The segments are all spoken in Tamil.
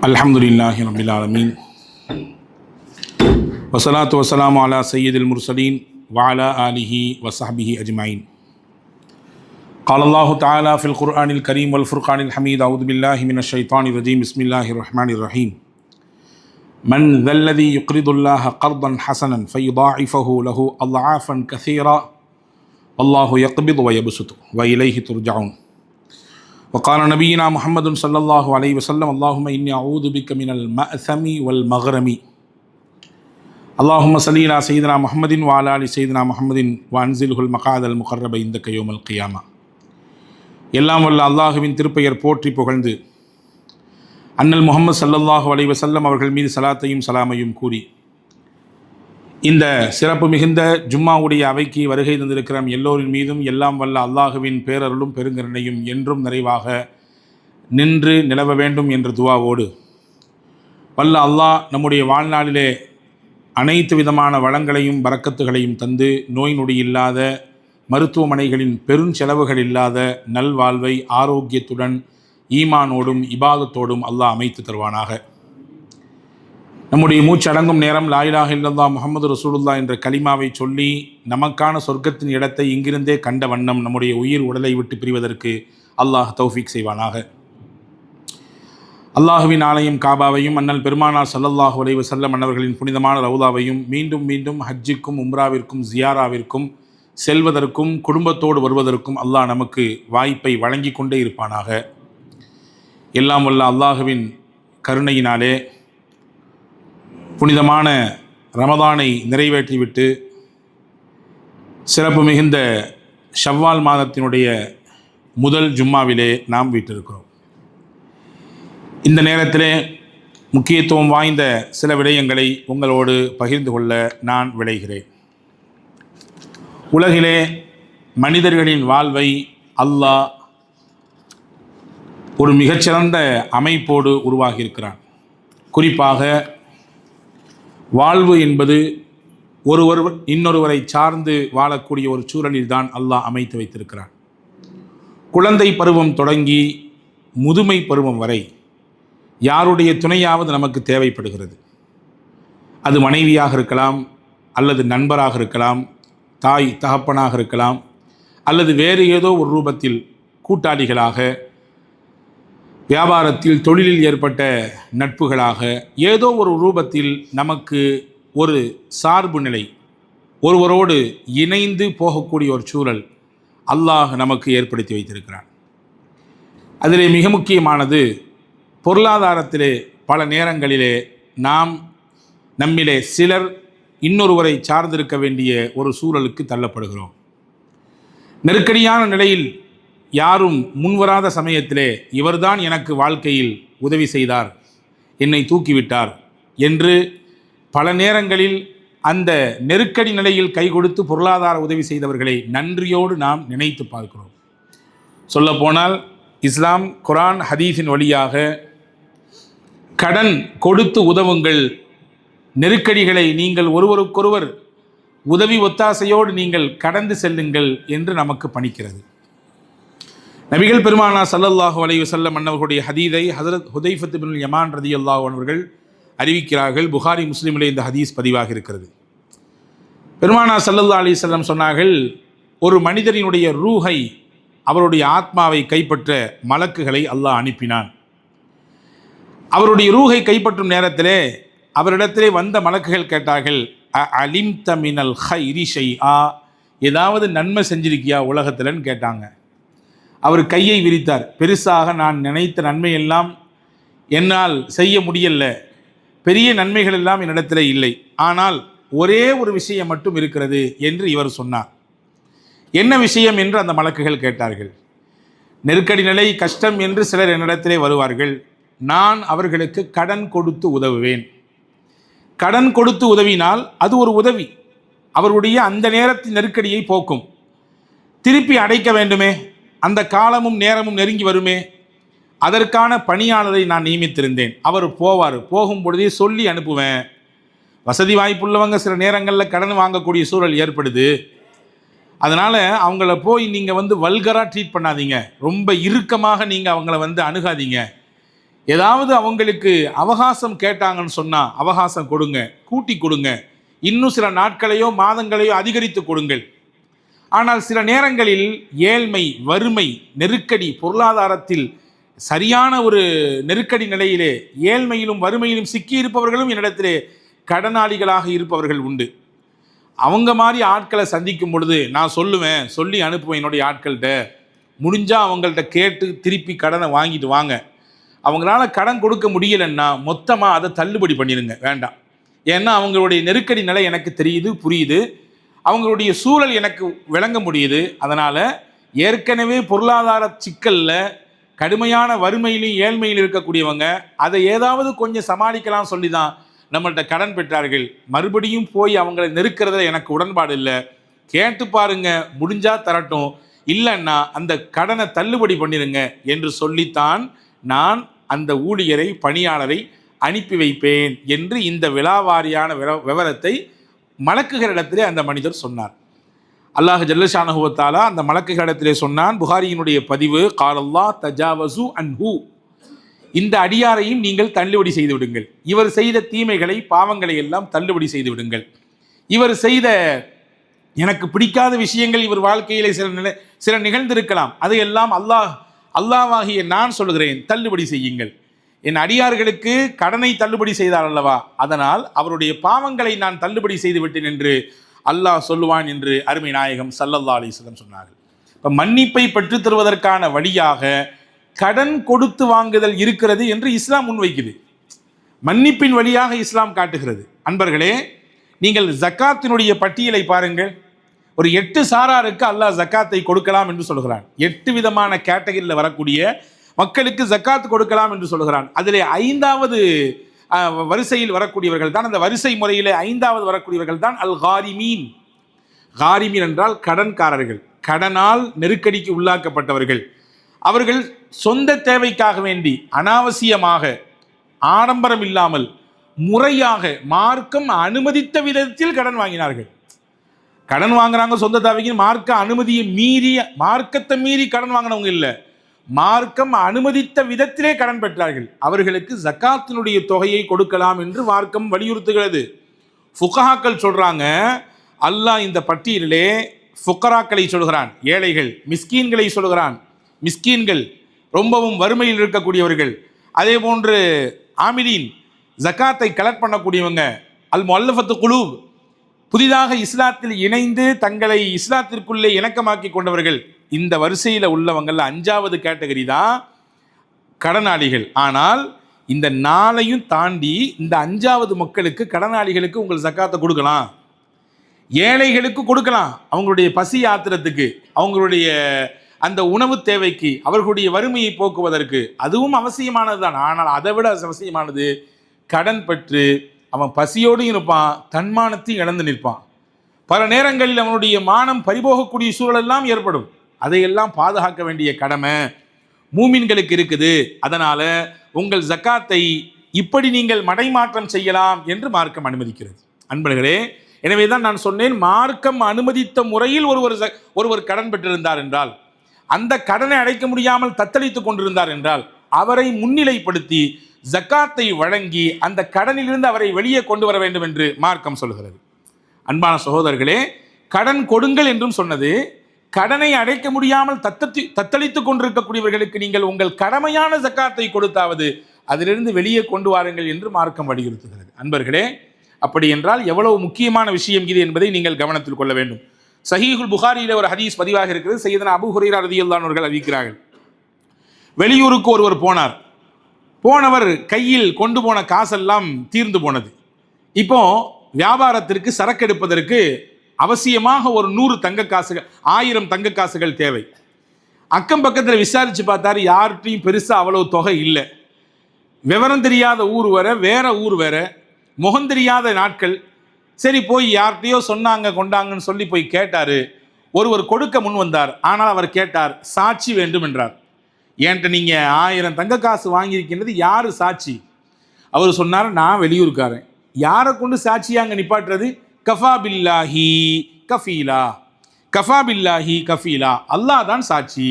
அல்ஹம்துலில்லாஹி ரப்பில் ஆலமீன் வஸ்ஸலாத்து வஸ்ஸலாமு அலா சய்யிதில் முர்சலீன் வஅலா ஆலிஹி வஸஹ்பிஹி அஜ்மஈன். قال الله تعالى في القرآن الكريم والفرقان الحميد أعوذ بالله من الشيطان الرجيم بسم الله الرحمن الرحيم. من ذا الذي يقرض الله قرضا حسنا فيضاعفه له أضعافا كثيرا والله يقبض ويبسط وإليه ترجعون. وقال نبينا محمد صلى الله عليه وسلم اللهم إني أعوذ بك من المأثم والمغرم. اللهم صل على سيدنا محمد وعلى آل سيدنا محمد وأنزله المقعد المقرب عندك يوم القيامة. எல்லாம் வல்ல அல்லாஹுவின் திருப்பெயர் போற்றி புகழ்ந்து அண்ணல் முஹம்மது ஸல்லல்லாஹு அலைஹி வஸல்லம் அவர்கள் மீது சலாத்தையும் சலாமையும் கூறி இந்த சிறப்பு மிகுந்த ஜும்மாவுடைய அவைக்கு வருகை தந்திருக்கிற எல்லோரின் மீதும் எல்லாம் வல்ல அல்லாஹுவின் பேரருளும் பெருங்கருணையும் என்றும் நிறைவாக நின்று நிலவ வேண்டும் என்ற துவாவோடு வல்ல அல்லாஹ் நம்முடைய வாழ்நாளிலே அனைத்து விதமான வளங்களையும் பரக்கத்துகளையும் தந்து நோய் நொடி இல்லாத மருத்துவமனைகளின் பெருஞ்செலவுகள் இல்லாத நல்வாழ்வை ஆரோக்கியத்துடன் ஈமானோடும் இபாதத்தோடும் அல்லாஹ் அமைத்து தருவானாக. நம்முடைய மூச்சடங்கும் நேரம் லா இலாஹ இல்லல்லாஹ் முஹம்மது ரசூலுல்லாஹ் என்ற கலிமாவை சொல்லி நமக்கான சொர்க்கத்தின் இடத்தை இங்கிருந்தே கண்ட வண்ணம் நம்முடைய உயிர் உடலை விட்டு பிரிவதற்கு அல்லாஹ் தௌஃபீக் செய்வானாக. அல்லாஹுவின் ஆலயம் காபாவையும் அண்ணல் பெருமானார் ஸல்லல்லாஹு அலைஹி வஸல்லம் அன்னவர்களின் புனிதமான ரவுதாவையும் மீண்டும் மீண்டும் ஹஜ்ஜிற்கும் உம்ராவிற்கும் ஜியாராவிற்கும் செல்வதற்கும் குடும்பத்தோடு வருவதற்கும் அல்லாஹ் நமக்கு வாய்ப்பை வழங்கி கொண்டே இருப்பானாக. எல்லாம் வல்ல அல்லாஹுவின் கருணையினாலே புனிதமான ரமதானை நிறைவேற்றிவிட்டு சிறப்பு மிகுந்த ஷவ்வால் மாதத்தினுடைய முதல் ஜும்மாவிலே நாம் வீட்டிருக்கிறோம். இந்த நேரத்திலே முக்கியத்துவம் வாய்ந்த சில விடயங்களை உங்களோடு பகிர்ந்து கொள்ள நான் விளைகிறேன். உலகிலே மனிதர்களின் வாழ்வை அல்லாஹ் ஒரு மிகச்சிறந்த அமைப்போடு உருவாகியிருக்கிறான். குறிப்பாக வாழ்வு என்பது ஒருவர் இன்னொருவரை சார்ந்து வாழக்கூடிய ஒரு சூழலில்தான் அல்லாஹ் அமைத்து வைத்திருக்கிறான். குழந்தை பருவம் தொடங்கி முதுமை பருவம் வரை யாருடைய துணையாவது நமக்கு தேவைப்படுகிறது. அது மனைவியாக இருக்கலாம், அல்லது நண்பராக இருக்கலாம், தாய் தகப்பனாக இருக்கலாம், அல்லது வேறு ஏதோ ஒரு ரூபத்தில் கூட்டாளிகளாக, வியாபாரத்தில் தொழிலில் ஏற்பட்ட நட்புகளாக, ஏதோ ஒரு ரூபத்தில் நமக்கு ஒரு சார்பு நிலை, ஒருவரோடு இணைந்து போகக்கூடிய ஒரு சூழல் அல்லாஹ் நமக்கு ஏற்படுத்தி வைத்திருக்கிறான். அதிலே மிக முக்கியமானது பொருளாதாரத்திலே பல நேரங்களிலே நாம் நம்மிலே சிலர் இன்னொருவரை சார்ந்திருக்க வேண்டிய ஒரு சூழலுக்கு தள்ளப்படுகிறோம். நெருக்கடியான நிலையில் யாரும் முன்வராத சமயத்திலே இவர்தான் எனக்கு வாழ்க்கையில் உதவி செய்தார், என்னை தூக்கிவிட்டார் என்று பல நேரங்களில் அந்த நெருக்கடி நிலையில் கை கொடுத்து பொருளாதார உதவி செய்தவர்களை நன்றியோடு நாம் நினைத்து பார்க்கிறோம். சொல்லப்போனால் இஸ்லாம் குர்ஆன் ஹதீஸின் வழியாக கடன் கொடுத்து உதவுங்கள், நெருக்கடிகளை நீங்கள் ஒருவருக்கொருவர் உதவி ஒத்தாசையோடு நீங்கள் கடந்து செல்லுங்கள் என்று நமக்கு பணிக்கிறது. நபிகள் பெருமானார் ஸல்லல்லாஹு அலைஹி வஸல்லம் அன்னவர்களுடைய ஹதீஸை ஹஸரத் ஹுதைஃபத் இப்னுல் யமான் ரலியல்லாஹு அன்ஹு அவர்கள் அறிவிக்கிறார்கள். புகாரி முஸ்லிமிலே இந்த ஹதீஸ் பதிவாக இருக்கிறது. பெருமானார் ஸல்லல்லாஹு அலைஹி வஸல்லம் சொன்னார்கள், ஒரு மனிதரினுடைய ரூஹை, அவருடைய ஆத்மாவை கைப்பற்ற மலக்குகளை அல்லாஹ் அனுப்பினான். அவருடைய ரூஹை கைப்பற்றும் நேரத்திலே அவரிடத்திலே வந்த மலக்குகள் கேட்டார்கள், அலிம்த மினல் கைரி ஷைஆ, ஏதாவது நன்மை செஞ்சிருக்கியா உலகத்தில்னு கேட்டாங்க. அவர் கையை விரித்தார். பெருசாக நான் நினைத்த நன்மையெல்லாம் என்னால் செய்ய முடியல, பெரிய நன்மைகள் எல்லாம் என்னிடத்தில் இல்லை, ஆனால் ஒரே ஒரு விஷயம் மட்டும் இருக்கிறது என்று இவர் சொன்னார். என்ன விஷயம் என்று அந்த மலக்குகள் கேட்டார்கள். நெருக்கடி நிலை, கஷ்டம் என்று சிலர் என்னிடத்திலே வருவார்கள், நான் அவர்களுக்கு கடன் கொடுத்து உதவுவேன். கடன் கொடுத்து உதவினால் அது ஒரு உதவி, அவருடைய அந்த நேரத்தின் நெருக்கடியை போக்கும். திருப்பி அடைக்க வேண்டுமே, அந்த காலமும் நேரமும் நெருங்கி வருமே, அதற்கான பணியாளரை நான் நியமித்திருந்தேன். அவர் போவார், போகும் பொழுதே சொல்லி அனுப்புவேன். வசதி வாய்ப்புள்ளவங்க சில நேரங்களில் கடன் வாங்கக்கூடிய சூழல் ஏற்படுது. அதனால் அவங்கள போய் நீங்கள் வல்கராக ட்ரீட் பண்ணாதீங்க, ரொம்ப இறுக்கமாக நீங்கள் அவங்கள அணுகாதீங்க. ஏதாவது அவங்களுக்கு அவகாசம் கேட்டாங்கன்னு சொன்னால் அவகாசம் கொடுங்க, கூட்டி கொடுங்க, இன்னும் சில நாட்களையோ மாதங்களையோ அதிகரித்து கொடுங்கள். ஆனால் சில நேரங்களில் ஏழ்மை, வறுமை, நெருக்கடி, பொருளாதாரத்தில் சரியான ஒரு நெருக்கடி நிலையிலே ஏழ்மையிலும் வறுமையிலும் சிக்கியிருப்பவர்களும் என்னிடத்திலே கடனாளிகளாக இருப்பவர்கள் உண்டு. அவங்க மாதிரி ஆட்களை சந்திக்கும் பொழுது நான் சொல்லுவேன், சொல்லி அனுப்புவேன் என்னுடைய ஆட்கள்கிட்ட, முடிஞ்சால் அவங்கள்ட்ட கேட்டு திருப்பி கடனை வாங்கிட்டு வாங்க. அவங்களால கடன் கொடுக்க முடியலைன்னா மொத்தமாக அதை தள்ளுபடி பண்ணிடுங்க, வேண்டாம். ஏன்னா அவங்களுடைய நெருக்கடி நிலை எனக்கு தெரியுது, புரியுது, அவங்களுடைய சூழல் எனக்கு விளங்க முடியுது. அதனால் ஏற்கனவே பொருளாதார சிக்கலில் கடுமையான வறுமையிலும் ஏழ்மையில் இருக்கக்கூடியவங்க அதை ஏதாவது கொஞ்சம் சமாளிக்கலாம் சொல்லி தான் நம்மள்கிட்ட கடன் பெற்றார்கள். மறுபடியும் போய் அவங்களை நெருக்கிறதுல எனக்கு உடன்பாடு இல்லை, கேட்டு பாருங்க, முடிஞ்சால் தரட்டும், இல்லைன்னா அந்த கடனை தள்ளுபடி பண்ணிடுங்க என்று சொல்லித்தான் நான் அந்த ஊழியரை, பணியாளரை அனுப்பி வைப்பேன் என்று இந்த விலாவாரியான விவரத்தை மலக்குகளிடத்திலே அந்த மனிதர் சொன்னார். அல்லாஹ் ஜல்லஷானஹு வ தஆலா அந்த மலக்குகளிடத்திலே சொன்னான். புகாரியினுடைய பதிவு, காலல்லாஹ் தஜாவசு அன்ஹு, இந்த அடியாரையும் நீங்கள் தள்ளுபடி செய்து விடுங்கள். இவர் செய்த தீமைகளை, பாவங்களை எல்லாம் தள்ளுபடி செய்து விடுங்கள். இவர் செய்த எனக்கு பிடிக்காத விஷயங்கள் இவர் வாழ்க்கையிலே சில நிகழ்ந்திருக்கலாம், அதையெல்லாம் அல்லாஹ்வாகிய நான் சொல்கிறேன், தள்ளுபடி செய்யுங்கள். என் அடியார்களுக்கு கடனை தள்ளுபடி செய்தார் அல்லவா, அதனால் அவருடைய பாவங்களை நான் தள்ளுபடி செய்து விட்டேன் என்று அல்லாஹ் சொல்லுவான் என்று அருமை நாயகம் ஸல்லல்லாஹு அலைஹி வஸல்லம் சொன்னார்கள். இப்போ மன்னிப்பை பெற்றுத் தருவதற்கான வழியாக கடன் கொடுத்து வாங்குதல் இருக்கிறது என்று இஸ்லாம் முன்வைக்குது. மன்னிப்பின் வழியாக இஸ்லாம் காட்டுகிறது. அன்பர்களே, நீங்கள் ஜக்காத்தினுடைய பட்டியலை பாருங்கள். ஒரு 8 சாராருக்கு அல்லாஹ் ஜக்காத்தை கொடுக்கலாம் என்று சொல்கிறான். 8 விதமான கேட்டகரியில் வரக்கூடிய மக்களுக்கு ஜக்காத் கொடுக்கலாம் என்று சொல்கிறான். அதிலே 5வது வரிசையில் வரக்கூடியவர்கள் தான், அந்த வரிசை முறையிலே 5வது வரக்கூடியவர்கள் தான் அல் காரிமீன். காரிமீன் என்றால் கடன்காரர்கள், கடனால் நெருக்கடிக்கு உள்ளாக்கப்பட்டவர்கள். அவர்கள் சொந்த தேவைக்காக வேண்டி அனாவசியமாக, ஆடம்பரம் இல்லாமல், முறையாக, மார்க்கம் அனுமதித்த விதத்தில் கடன் வாங்கினார்கள். கடன் வாங்குறாங்க சொந்த தேவைக்கு, மார்க்க அனுமதியை மீறி, மார்க்கத்தை மீறி கடன் வாங்கினவங்க இல்லை, மார்க்கம் அனுமதித்த விதத்திலே கடன் பெற்றார்கள். அவர்களுக்கு ஜக்காத்தினுடைய தொகையை கொடுக்கலாம் என்று மார்க்கம் வலியுறுத்துகிறது. ஃபுகஹாக்கள் சொல்றாங்க, அல்லாஹ் இந்த பட்டியலிலே ஃபுகராக்களை சொல்கிறான், ஏழைகள், மிஸ்கீன்களை சொல்கிறான். மிஸ்கீன்கள் ரொம்பவும் வறுமையில் இருக்கக்கூடியவர்கள், அதே போன்று ஆமிலீன், ஜக்காத்தை கலெக்ட் பண்ணக்கூடியவங்க, அல் முஅல்லஃபத்து குலூப், புதிதாக இஸ்லாத்தில் இணைந்து தங்களை இஸ்லாத்திற்குள்ளே இணக்கமாக்கி கொண்டவர்கள். இந்த வரிசையில் உள்ளவங்கள் 5வது கேட்டகரி தான் கடனாளிகள். ஆனால் இந்த 4ஐயும் தாண்டி இந்த 5வது மக்களுக்கு, கடனாளிகளுக்கு உங்கள் ஜக்காத்தை கொடுக்கலாம், ஏழைகளுக்கு கொடுக்கலாம், அவங்களுடைய பசி ஆத்திரத்துக்கு, அவங்களுடைய அந்த உணவு தேவைக்கு, அவர்களுடைய வறுமையை போக்குவதற்கு, அதுவும் அவசியமானது தான். ஆனால் அதை விட அவசியமானது, கடன் பெற்று அவன் பசியோடு இருப்பான், தன்மானத்தையும் இழந்து நிற்பான், பல நேரங்களில் அவனுடைய மானம் பறிபோகக்கூடிய சூழலெல்லாம் ஏற்படும். அதையெல்லாம் பாதுகாக்க வேண்டிய கடமை மூமின்களுக்கு இருக்குது. அதனால உங்கள் ஜக்காத்தை இப்படி நீங்கள் மடைமாற்றம் செய்யலாம் என்று மார்க்கம் அனுமதிக்கிறது. அன்பர்களே, எனவே தான் நான் சொன்னேன், மார்க்கம் அனுமதித்த முறையில் ஒருவர் கடன் பெற்றிருந்தார் என்றால், அந்த கடனை அடைக்க முடியாமல் தத்தளித்துக் கொண்டிருந்தார் என்றால், அவரை முன்னிலைப்படுத்தி ஜக்காத்தை வழங்கி அந்த கடனிலிருந்து அவரை வெளியே கொண்டு வர வேண்டும் என்று மார்க்கம் சொல்கிறது. அன்பான சகோதரர்களே, கடன் கொடுங்கள் என்றும் சொன்னது, கடனை அடைக்க முடியாமல் தத்தளித்துக் கொண்டிருக்கக்கூடியவர்களுக்கு நீங்கள் உங்கள் கடமையான ஜக்காத்தை கொடுத்தாவது அதிலிருந்து வெளியே கொண்டு வாருங்கள் என்று மார்க்கம் வலியுறுத்துகிறது. அன்பர்களே, அப்படி என்றால் எவ்வளவு முக்கியமான விஷயம் இது என்பதை நீங்கள் கவனத்தில் கொள்ள வேண்டும். சஹீஹுல் புகாரியிலே ஒரு ஹதீஸ் பதிவாக இருக்கிறது. சையதுனா அபூ ஹுரைரா ரலியல்லாஹு அன்ஹு அவர்கள் அறிவிக்கிறார்கள், வெளியூருக்கு ஒருவர் போனார். போனவர் கையில் கொண்டு போன காசெல்லாம் தீர்ந்து போனது. இப்போ வியாபாரத்திற்கு சரக்கு எடுப்பதற்கு அவசியமாக ஒரு 100 தங்க காசுகள், 1000 தங்க காசுகள் தேவை. அக்கம் பக்கத்தில் விசாரித்து பார்த்தாரு, யார்கிட்டையும் பெருசாக அவ்வளவு தொகை இல்லை. விவரம் தெரியாத ஊர் வேற, வேற ஊர் வேற, முகம் தெரியாத நாட்கள். சரி, போய் யார்கிட்டையோ சொன்னாங்க கொண்டாங்கன்னு சொல்லி போய் கேட்டார். ஒருவர் கொடுக்க முன் வந்தார். ஆனால் அவர் கேட்டார், சாட்சி வேண்டும் என்றார். என்கிட்ட நீங்கள் 1000 தங்க காசு வாங்கியிருக்கின்றது, யார் சாட்சி? அவர் சொன்னார், நான் வெளியூருக்காரன். யாரை கொண்டு சாட்சியாக அங்கே நிப்பாட்டுறது? கஃபா பில்லாஹி கஃபீலா, கஃபா பில்லாஹி கஃபீலா, அல்லாஹ் தான் சாட்சி,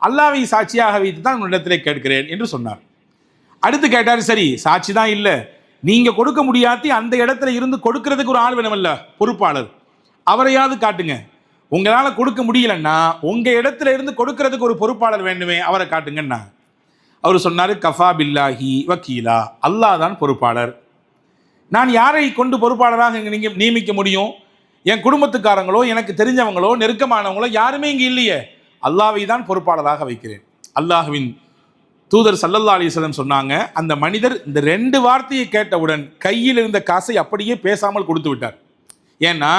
அல்லாஹ்வை சாட்சியாக வைத்து தான் உன்னிடத்திலே கேட்கிறேன் என்று சொன்னார். அடுத்து கேட்டார், சரி சாட்சி தான் இல்லை, நீங்க கொடுக்க முடியாட்டி அந்த இடத்துல இருந்து கொடுக்கறதுக்கு ஒரு ஆள் வேணுமல்ல, பொறுப்பாளர், அவரையாவது காட்டுங்க. உங்களால் கொடுக்க முடியலன்னா உங்க இடத்துல இருந்து கொடுக்கறதுக்கு ஒரு பொறுப்பாளர் வேண்டுமே, அவரை காட்டுங்கன்னா. அவர் சொன்னார், கஃபா பில்லாஹி வக்கீலா, அல்லாஹ் தான் பொறுப்பாளர். நான் யாரை கொண்டு பொறுப்பாளராக நீங்க நியமிக்க முடியும்? என் குடும்பத்துக்காரங்களோ எனக்கு தெரிஞ்சவங்களோ நெருக்கமானவங்களோ யாருமே இங்கே இல்லையே, அல்லாஹ்வை தான் பொறுப்பாளராக வைக்கிறேன். அல்லாஹ்வின் தூதர் ஸல்லல்லாஹு அலைஹி வஸல்லம் சொன்னாங்க, அந்த மனிதர் இந்த 2 வார்த்தையை கேட்டவுடன் கையில் இருந்த காசை அப்படியே பேசாமல் கொடுத்து விட்டார். ஏன்னா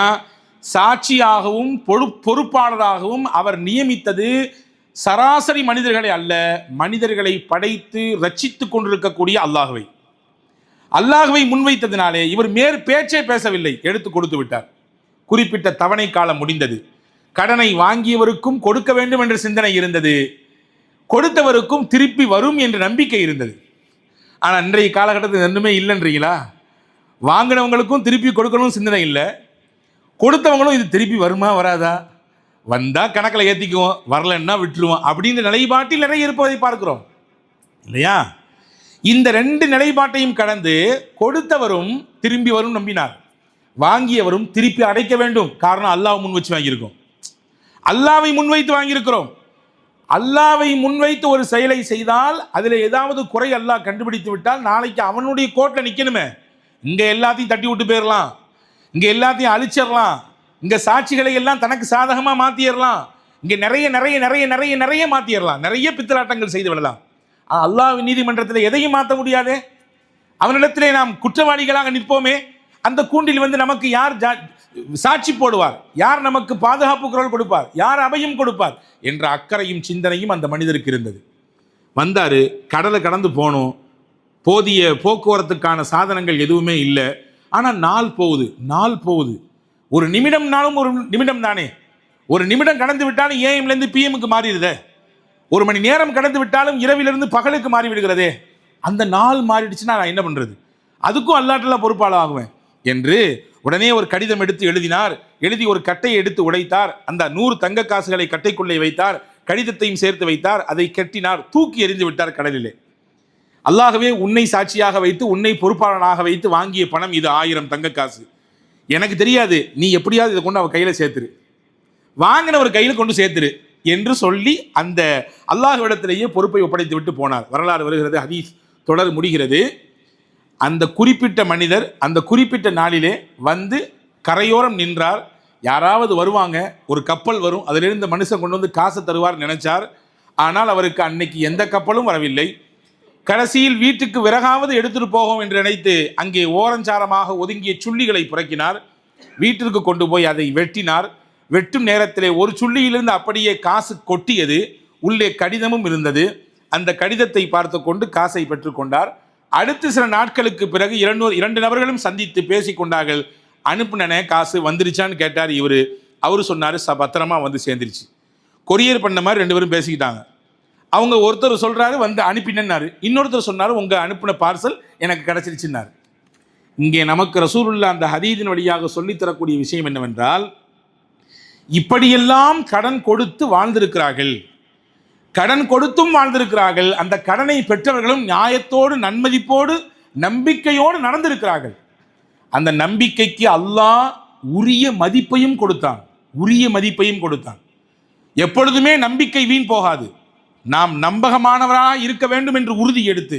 சாட்சியாகவும் பொறுப்பாளராகவும் அவர் நியமித்தது சராசரி மனிதர்களை அல்ல, மனிதர்களை படைத்து ரட்சித்து கொண்டிருக்கக்கூடிய அல்லாஹ்வை முன்வைத்ததினாலே இவர் பேச்சே பேசவில்லை, எடுத்து கொடுத்து விட்டார். குறிப்பிட்ட தவணை காலம் முடிந்தது. கடனை வாங்கியவருக்கும் கொடுக்க வேண்டும் என்ற சிந்தனை இருந்தது, கொடுத்தவருக்கும் திருப்பி வரும் என்ற நம்பிக்கை இருந்தது. ஆனால் இன்றைய காலகட்டத்தில் ரெண்டுமே இல்லைன்றீங்களா? வாங்கினவங்களுக்கும் திருப்பி கொடுக்கணும் சிந்தனை இல்லை, கொடுத்தவங்களும் இது திருப்பி வருமா வராதா, வந்தால் கணக்கில் ஏற்றிக்குவோம், வரலன்னா விட்டுருவோம் அப்படின்ற நிலைப்பாட்டில் நிறைய இருப்பதை பார்க்கிறோம் இல்லையா? இந்த 2 நிலைப்பாட்டையும் கடந்து கொடுத்தவரும் திரும்பி வரும் நம்பினார், வாங்கியவரும் திருப்பி அடைக்க வேண்டும். காரணம் அல்லாஹ் முன் வச்சு வாங்கியிருக்கோம், அல்லாஹ்வை முன்வைத்து வாங்கியிருக்கிறோம். அல்லாஹ்வை முன்வைத்து ஒரு செயலை செய்தால் அதில் ஏதாவது குறை அல்லாஹ் கண்டுபிடித்து விட்டால் நாளைக்கு அவனுடைய கோர்ட்டில் நிற்கணுமே. இங்கே எல்லாத்தையும் தட்டி விட்டு போயிடலாம், இங்கே எல்லாத்தையும் அழிச்சிடலாம், இங்கே சாட்சிகளை எல்லாம் தனக்கு சாதகமாக மாற்றிடலாம், இங்கே நிறைய நிறைய நிறைய நிறைய நிறைய மாற்றிடலாம், நிறைய பித்தலாட்டங்கள் செய்து விடலாம். அல்லாஹ் நீதிமன்றத்தில் எதையும் மாற்ற முடியாது. அவனிடத்திலே நாம் குற்றவாளிகளாக நிற்போமே, அந்த கூண்டில் வந்து நமக்கு யார் சாட்சி போடுவார், யார் நமக்கு பாதுகாப்பு குரல் கொடுப்பார், யார் அபயம் கொடுப்பார் என்ற அக்கறையும் சிந்தனையும் அந்த மனிதருக்கு இருந்தது. வந்தார், கடலை கடந்து போகணும், போதிய போக்குவரத்துக்கான சாதனங்கள் எதுவுமே இல்லை. ஆனால் நாள் போகுது, ஒரு நிமிடம்னாலும் ஒரு நிமிடம் தானே, ஒரு நிமிடம் கடந்து விட்டாலும் ஏஎம்லேருந்து பிஎம்முக்கு மாறிடுதே, ஒரு மணி நேரம் கடந்து விட்டாலும் இரவிலிருந்து பகலுக்கு மாறி விடுகிறதே, அந்த நாள் மாறிடுச்சுன்னா நான் என்ன பண்ணுறது, அதுக்கும் அல்லாட்டெல்லாம் பொறுப்பாளர் ஆகுவேன் என்று உடனே ஒரு கடிதம் எடுத்து எழுதி ஒரு கட்டையை எடுத்து உடைத்தார். அந்த 100 தங்க காசுகளை கட்டைக்குள்ளே வைத்தார், கடிதத்தையும் சேர்த்து வைத்தார், அதை கட்டினார், தூக்கி எறிந்து விட்டார் கடலிலே. அல்லாஹ்வே உன்னை சாட்சியாக வைத்து உன்னை பொறுப்பாளனாக வைத்து வாங்கிய பணம் இது 1000 தங்க காசு, எனக்கு தெரியாது, நீ எப்படியாவது இதை கொண்டு அவன் கையில் சேர்த்துரு, வாங்கினவர் கையில் கொண்டு சேர்த்துரு என்று சொல்லி அந்த அல்லாஹ்விடத்திலேயே பொறுப்பை ஒப்படைத்து விட்டு போனார். வரலாறு வருகிறது, ஹதீஸ் தொடர் முடிகிறது. அந்த குறிப்பிட்ட மனிதர் அந்த குறிப்பிட்ட நாளிலே வந்து கரையோரம் நின்றார். யாராவது வருவாங்க, ஒரு கப்பல் வரும், அதிலிருந்து மனுஷன் கொண்டு வந்து காசை தருவார் நினைச்சார். ஆனால் அவருக்கு அன்னைக்கு எந்த கப்பலும் வரவில்லை. கடைசியில் வீட்டுக்கு விறகாவது எடுத்துட்டு போகும் என்று நினைத்து அங்கே ஓரஞ்சாரமாக ஒதுங்கிய சுள்ளிகளை புறக்கினார். வீட்டிற்கு கொண்டு போய் அதை வெட்டினார். வெட்டும் நேரத்திலே ஒரு சுள்ளியிலிருந்து அப்படியே காசு கொட்டியது, உள்ளே கடிதமும் இருந்தது. அந்த கடிதத்தை பார்த்து கொண்டு காசை பெற்றுக்கொண்டார். அடுத்த சில நாட்களுக்கு பிறகு 2 நபர்களும் சந்தித்து பேசிக்கொண்டார்கள். அனுப்புனனே காசு வந்துருச்சான்னு கேட்டார் இவர். அவரு சொன்னார், பத்திரமா வந்து சேர்ந்துருச்சு. கொரியர் பண்ண மாதிரி 2 பேரும் பேசிக்கிட்டாங்க. அவங்க ஒருத்தர் சொல்றாரு வந்து அனுப்பினாரு, இன்னொருத்தர் சொன்னார் உங்க அனுப்பின பார்சல் எனக்கு கிடைச்சிருச்சுன்னாரு. இங்கே நமக்கு ரசூலுல்லாஹ் அந்த ஹதீஸின் வழியாக சொல்லித்தரக்கூடிய விஷயம் என்னவென்றால், இப்படியெல்லாம் கடன் கொடுத்து வாழ்ந்திருக்கிறார்கள், கடன் கொடுத்தும் வாழ்ந்திருக்கிறார்கள். அந்த கடனை பெற்றவர்களும் நியாயத்தோடு நன்மதிப்போடு நம்பிக்கையோடு நடந்திருக்கிறார்கள். அந்த நம்பிக்கைக்கு அல்லாஹ் உரிய மதிப்பையும் கொடுத்தான். எப்பொழுதுமே நம்பிக்கை வீண் போகாது. நாம் நம்பகமானவராக இருக்க வேண்டும் என்று உறுதி எடுத்து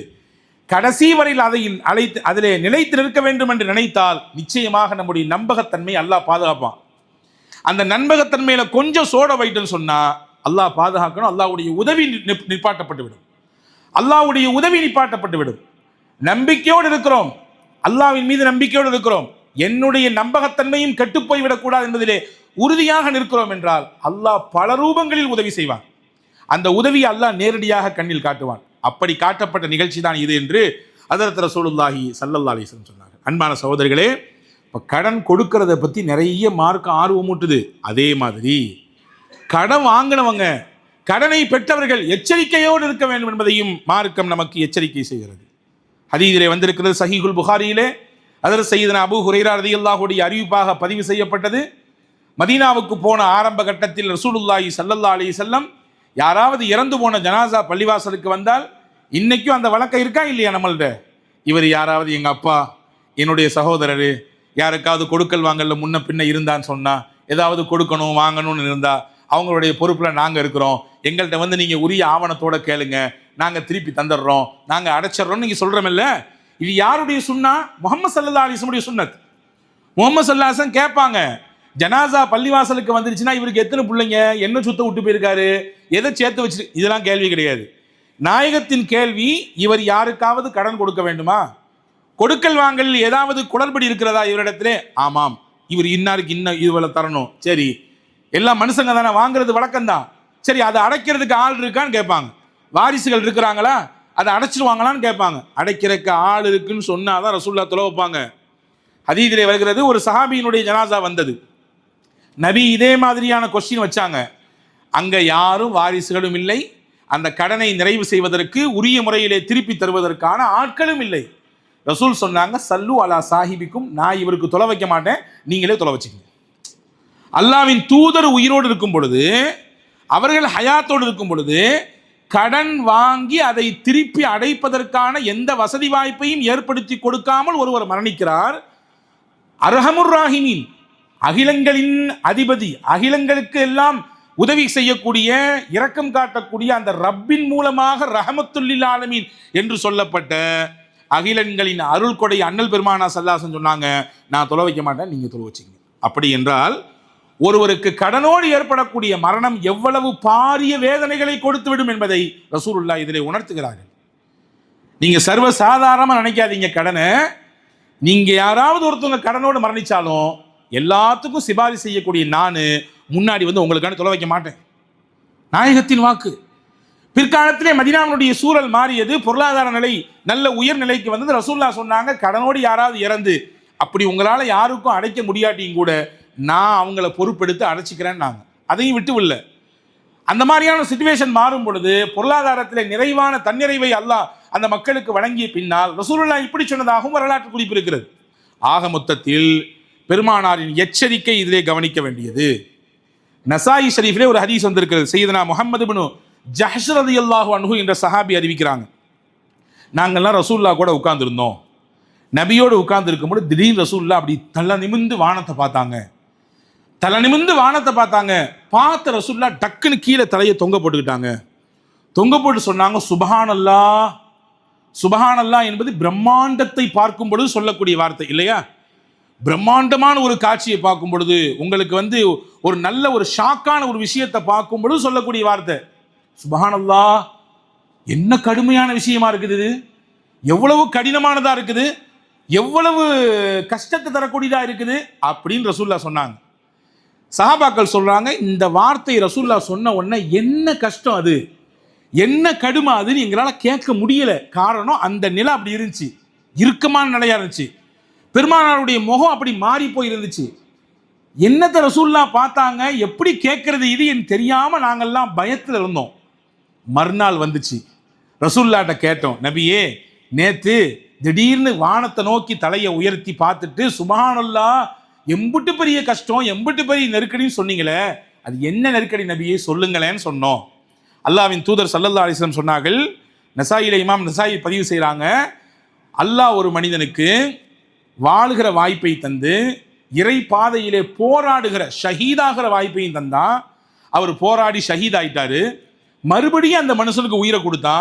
கடைசி வரையில் அதிலே நிலைத்து நிற்க வேண்டும் என்று நினைத்தால் நிச்சயமாக நம்முடைய நம்பகத்தன்மை அல்லாஹ் பாதுகாப்பான். அந்த நம்பகத்தன்மையில கொஞ்சம் சோட வைட்டுன்னு சொன்னா அல்லாஹ் பாதுகாக்கணும். அல்லாஹ்வுடைய உதவி நிப்பாட்டப்பட்டு விடும். நம்பிக்கையோடு இருக்கிறோம், அல்லாஹ்வின் மீது நம்பிக்கையோடு இருக்கிறோம், என்னுடைய நம்பகத்தன்மையும் கெட்டுப்போய் விடக்கூடாது என்பதிலே உறுதியாக நிற்கிறோம் என்றால் அல்லாஹ் பல ரூபங்களில் உதவி செய்வான். அந்த உதவியை அல்லாஹ் நேரடியாக கண்ணில் காட்டுவான். அப்படி காட்டப்பட்ட நிகழ்ச்சி தான் இது என்று ஹதரத் ரசூலுல்லாஹி ஸல்லல்லாஹு அலைஹி வஸல்லம் சொன்னாங்க. அன்பான சகோதரர்களே, இப்போ கடன் கொடுக்கறத பற்றி நிறைய மார்க்கம் ஆர்வமூட்டுது. அதே மாதிரி கடன் வாங்கினவங்க, கடனை பெற்றவர்கள் எச்சரிக்கையோடு இருக்க வேண்டும் என்பதையும் மார்க்கம் நமக்கு எச்சரிக்கை செய்கிறது. ஹதீஸிலே வந்திருக்கிறது, சஹீஹுல் புகாரியிலே ஹதரத் சய்யிதுனா அபூ ஹுரைரா ரலியல்லாஹு அன்ஹு அறிவிப்பாக பதிவு செய்யப்பட்டது. மதீனாவுக்கு போன ஆரம்ப கட்டத்தில் ரசூலுல்லாஹி ஸல்லல்லாஹு அலைஹி வஸல்லம் யாராவது இறந்து போன ஜனாசா பள்ளிவாசலுக்கு வந்தால் இன்னைக்கும் அந்த வழக்கம் இருக்கா இல்லையா நம்மள்ட்ட? இவர் யாராவது எங்கள் அப்பா, என்னுடைய சகோதரர் யாருக்காவது கொடுக்கல் வாங்கல முன்ன பின்ன இருந்தான்னு சொன்னால், ஏதாவது கொடுக்கணும் வாங்கணும்னு இருந்தால் அவங்களுடைய பொறுப்பில் நாங்கள் இருக்கிறோம், எங்கள்கிட்ட வந்து நீங்கள் உரிய ஆவணத்தோடு கேளுங்க, நாங்கள் திருப்பி தந்துடுறோம், நாங்கள் அடைச்சிட்றோம்னு நீங்கள் சொல்கிறோமில்ல. இது யாருடைய சுன்னா? முஹம்மது ஸல்லல்லாஹு அலைஹி வஸல்லம் சுன்னத். முஹம்மது ஸல்லல்லாஹு அலைஹி வஸல்லம் கேட்பாங்க, ஜனாசா பள்ளிவாசலுக்கு வந்துருச்சுன்னா இவருக்கு எத்தனை பிள்ளைங்க, என்ன சுத்த விட்டு போயிருக்காரு, எதை சேர்த்து வச்சு, இதெல்லாம் கேள்வி கிடையாது. நாயகத்தின் கேள்வி, இவர் யாருக்காவது கடன் கொடுக்க வேண்டுமா, கொடுக்கல் வாங்கல் ஏதாவது குளறுபடி இருக்கிறதா இவரிடத்திலே? ஆமாம், இவர் இன்னாருக்கு இன்னும் இவ்வளவு தரணும். சரி, எல்லா மனுஷங்க தானே, வாங்குறது வழக்கம்தான். சரி, அதை அடைக்கிறதுக்கு ஆள் இருக்கான்னு கேட்பாங்க. வாரிசுகள் இருக்கிறாங்களா, அதை அடைச்சிருவாங்களான்னு கேட்பாங்க. அடைக்கிறதுக்கு ஆள் இருக்குன்னு சொன்னாதான் ரசூலுல்லாஹ் தொலை வைப்பாங்க. ஹதீஸிலே வருகிறது, ஒரு சஹாபியினுடைய ஜனாசா வந்தது. நபி இதே மாதிரியான கொஸ்டின் வச்சாங்க. அங்க யாரும் வாரிசுகளும் இல்லை, அந்த கடனை நிறைவு செய்வதற்கு உரிய முறையிலே திருப்பி தருவதற்கான ஆட்களும் இல்லை. ரசூல் சொன்னாங்க, சல்லு அலா சாஹிபிக்கும், நான் இவருக்கு தொலை வைக்க மாட்டேன், நீங்களே தொலை வச்சுக்கோங்க. அல்லாஹ்வின் தூதர் உயிரோடு இருக்கும் பொழுது, அவர்கள் ஹயாத்தோடு இருக்கும் பொழுது, கடன் வாங்கி அதை திருப்பி அடைப்பதற்கான எந்த வசதி வாய்ப்பையும் ஏற்படுத்தி கொடுக்காமல் ஒருவர் மரணிக்கிறார். அர்ஹமுர் ராஹிமீன், அகிலங்களின் அதிபதி, அகிலங்களுக்கு எல்லாம் உதவி செய்யக்கூடிய, இரக்கம் காட்டக்கூடிய அந்த ரப்பின் மூலமாக ரஹமத்துல் லில் ஆலமீன் என்று சொல்லப்பட்ட அகிலங்களின் அருள் கொடை அண்ணல் பெருமானா ஸல்லல்லாஹு அலைஹி வஸல்லம் சொன்னாங்க, நான் தொலை வைக்க மாட்டேன், நீங்க தொலை வச்சுங்க. அப்படி என்றால் ஒருவருக்கு கடனோடு ஏற்படக்கூடிய மரணம் எவ்வளவு பாரிய வேதனைகளை கொடுத்துவிடும் என்பதை ரசூலுல்லாஹ் இதிலே உணர்த்துகிறார்கள். நீங்க சர்வ சாதாரணமா நினைக்காதீங்க கடனை. நீங்க யாராவது ஒருத்தவங்க கடனோடு மரணிச்சாலும் எல்லாத்துக்கும் சிபாரிசு செய்யக்கூடிய நான் முன்னாடி வந்து உங்களுக்கான தொலை வைக்க மாட்டேன். நாயகத்தின் வாக்கு. பிற்காலத்திலே மதீனாவுடைய சூழல் மாறியது, பொருளாதார நிலை நல்ல உயர்நிலைக்கு வந்தது. ரசூலுல்லாஹ் சொன்னாங்க, கடனோடு யாராவது இறந்து அப்படி உங்களால் யாருக்கும் அடைக்க முடியாட்டியும் கூட நான் அவங்கள பொறுப்பெடுத்து அடைச்சிக்கிறேன்னு நாங்கள் அதையும் விட்டுவில்லை. அந்த மாதிரியான சிச்சுவேஷன் மாறும் பொழுது பொருளாதாரத்தில் நிறைவான தன்னிறைவை அல்லாஹ் அந்த மக்களுக்கு வழங்கிய பின்னால் ரசூலுல்லாஹ் இப்படி சொன்னதாகவும் வரலாற்று குறிப்பு இருக்கிறது. ஆக மொத்தத்தில் பெருமானாரின் எச்சரிக்கை இதிலே கவனிக்க வேண்டியது. நசாயி ஷரீஃபிலே ஒரு ஹதீஸ் வந்திருக்கிறது. சையதுனா முஹம்மது இப்னு ஜஹ்ஷ் ரலியல்லாஹு அன்ஹு என்ற சஹாபி அறிவிக்கிறாங்க, நாங்கள்லாம் ரசூலுல்லாஹ் கூட உட்கார்ந்துருந்தோம். நபியோடு உட்கார்ந்து இருக்கும்போது திடீர்னு ரசூலுல்லாஹ் அப்படி தலை நிமிந்து வானத்தை பார்த்தாங்க. தலை நிமிந்து வானத்தை பார்த்தாங்க. பார்த்த ரசூலுல்லாஹ் டக்குன்னு கீழே தலையை தொங்க போட்டுக்கிட்டாங்க. தொங்க போட்டு சொன்னாங்க, சுபஹானல்லாஹ். சுபஹானல்லாஹ் என்பது பிரம்மாண்டத்தை பார்க்கும் பொழுது சொல்லக்கூடிய வார்த்தை இல்லையா? பிரம்மாண்டமான ஒரு காட்சியை பார்க்கும் பொழுது, உங்களுக்கு வந்து ஒரு நல்ல ஒரு ஷாக்கான ஒரு விஷயத்தை பார்க்கும் பொழுது சொல்லக்கூடிய வார்த்தை சுபஹானல்லாஹ். என்ன கடுமையான விஷயமா இருக்குது இது, எவ்வளவு கடினமானதா இருக்குது, எவ்வளவு கஷ்டத்தை தரக்கூடியதா இருக்குது அப்படின்னு ரசூலுல்லாஹ் சொன்னாங்க. சஹாபாக்கள் சொல்றாங்க, இந்த வார்த்தை ரசூலுல்லாஹ் சொன்ன உடனே என்ன கஷ்டம் அது, என்ன கடுமை அதுன்னு எங்களால் கேட்க முடியல. காரணம் அந்த நிலை அப்படி இருந்துச்சு, இறுக்கமான நிலையா இருந்துச்சு. பெருமானாருடைய முகம் அப்படி மாறி போய் இருந்துச்சு. என்னத்தை ரசூலுல்லாஹ் பார்த்தாங்க, எப்படி கேட்கறது இது என்று தெரியாம நாங்கள்லாம் பயத்தில் இருந்தோம். மறுநாள் வந்துச்சு, ரசூலுல்லாஹ்ட்ட கேட்டோம், நபியே நேத்து திடீர்னு வானத்தை நோக்கி தலையை உயர்த்தி பார்த்துட்டு சுப்ஹானல்லாஹ் எம்புட்டு பெரிய கஷ்டம், எம்புட்டு பெரிய நெருக்கடின்னு சொன்னீங்களே, அது என்ன நெருக்கடி நபியே சொல்லுங்களேன்னு சொன்னோம். அல்லாஹ்வின் தூதர் ஸல்லல்லாஹு அலைஹி வஸல்லம் சொன்னார்கள், நசாயில இமாம் நசாயி பதிவு செய்கிறாங்க, அல்லாஹ் ஒரு மனிதனுக்கு வாழுகிற வாய்ப்பை தந்து இறை பாதையிலே போராடுகிற ஷஹீதாகிற வாய்ப்பையும் தந்தா. அவர் போராடி ஷஹீத் ஆயிட்டாரு. மறுபடியும் அந்த மனுஷனுக்கு உயிரை கொடுத்தா.